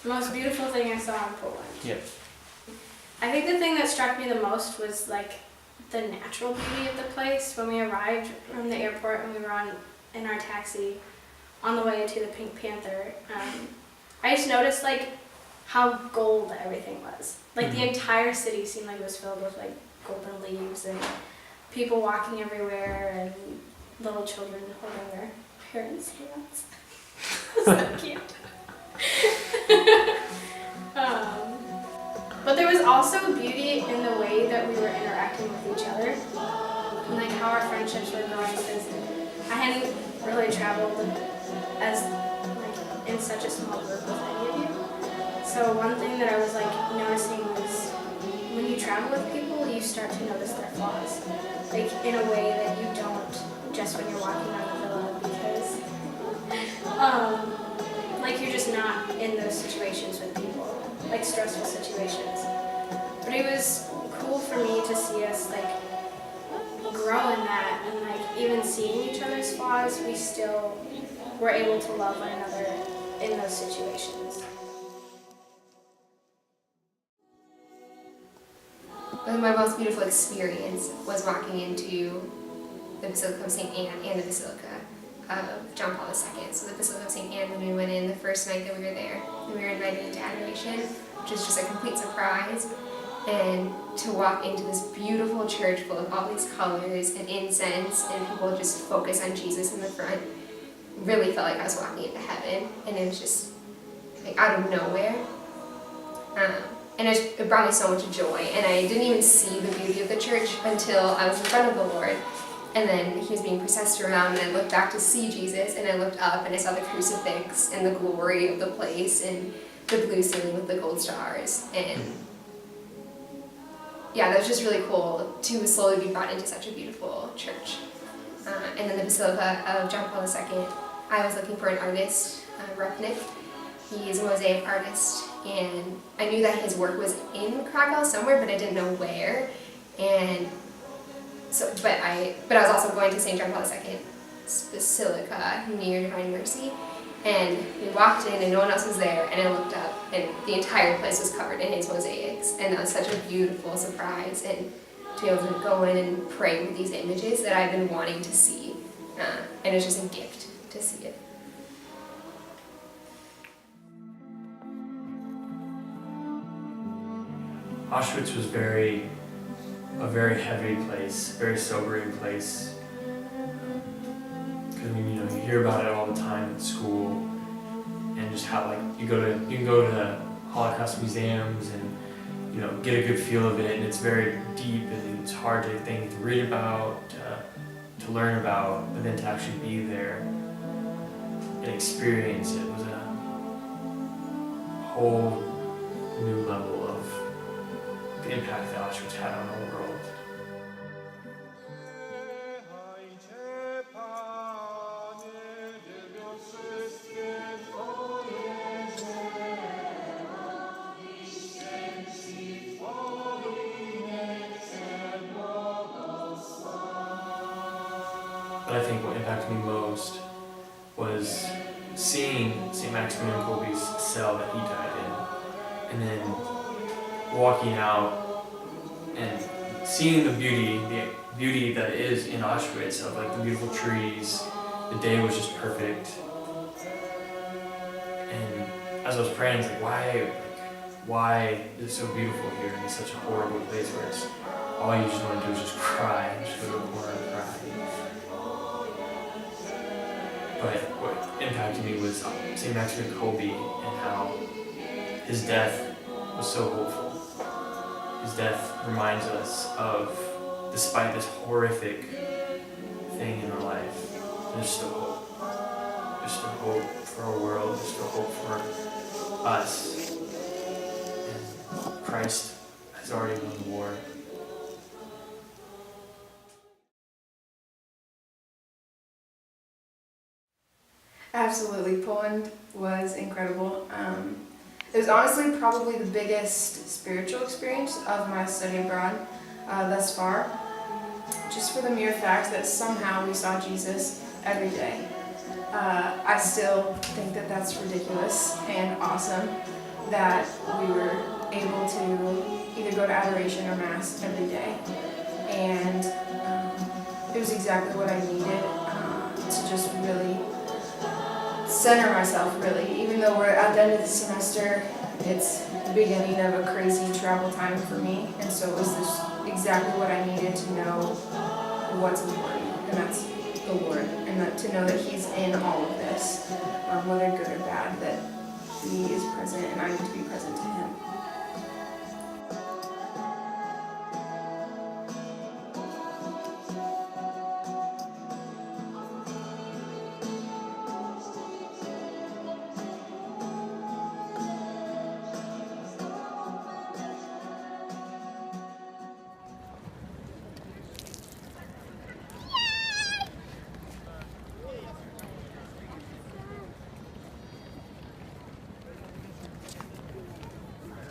most beautiful thing I saw in Poland. Yep. I think the thing that struck me the most was like the natural beauty of the place. When we arrived from the airport and we were in our taxi on the way to the Pink Panther, I just noticed like how gold everything was. Like the entire city seemed like it was filled with like golden leaves and people walking everywhere and little children holding their parents' hands. So cute. But there was also beauty in the way that we were interacting with each other and like how our friendships were growing, because I hadn't really traveled as like in such a small group with any of you. So one thing that I was like noticing was when you travel with people, you start to notice their flaws, like in a way that you don't just when you're walking around the villa, because like you're just not in those situations with people, like stressful situations. But it was cool for me to see us like grow in that, and like even seeing each other's flaws, we still were able to love one another in those situations. My most beautiful experience was walking into the Basilica of St. Anne and the Basilica of John Paul II. So the Basilica of St. Anne, when we went in the first night that we were there, and we were invited into adoration, which was just a complete surprise. And to walk into this beautiful church full of all these colors and incense and people just focus on Jesus in the front, really felt like I was walking into heaven. And it was just like out of nowhere. And it brought me so much joy, and I didn't even see the beauty of the church until I was in front of the Lord, and then he was being processed around, and I looked back to see Jesus, and I looked up and I saw the crucifix and the glory of the place and the blue ceiling with the gold stars, and yeah, that was just really cool to slowly be brought into such a beautiful church. And then the Basilica of John Paul II, I was looking for an artist, Rupnik. He is a mosaic artist, and I knew that his work was in Krakow somewhere, but I didn't know where. And so, but I was also going to St. John Paul II's Basilica near Divine Mercy, and we walked in and no one else was there, and I looked up and the entire place was covered in his mosaics, and that was such a beautiful surprise, and to be able to go in and pray with these images that I've been wanting to see, and it's just a gift to see it. Auschwitz was a very heavy place, very sobering place. Because I mean, you hear about it all the time at school, and just how like you can go to Holocaust museums and get a good feel of it, and it's very deep and it's hard to read about, to learn about, but then to actually be there and experience it was a whole new level of the impact that Auschwitz had on our world. But I think what impacted me most was seeing St. Maximilian Kolbe's cell that he died in, and then walking out and seeing the beauty that is in Auschwitz, of like the beautiful trees. The day was just perfect, and as I was praying, I was like, why is it so beautiful here in such a horrible place where it's all you just want to do is just cry, just go to a corner and cry. But what impacted me was St. Maximilian Kolbe and how his death was so hopeful. His death reminds us of, despite this horrific thing in our life, there's still hope. There's still hope for our world. There's still hope for us. And Christ has already won the war. Absolutely, Poland was incredible. It was honestly probably the biggest spiritual experience of my study abroad thus far, just for the mere fact that somehow we saw Jesus every day. I still think that that's ridiculous and awesome, that we were able to either go to adoration or mass every day. And it was exactly what I needed to just really center myself, really. Even though we're at the end of the semester, it's the beginning of a crazy travel time for me. And so it was this exactly what I needed to know what's important, and that's the Lord, and that to know that He's in all of this, whether good or bad, that He is present and I need to be present to Him.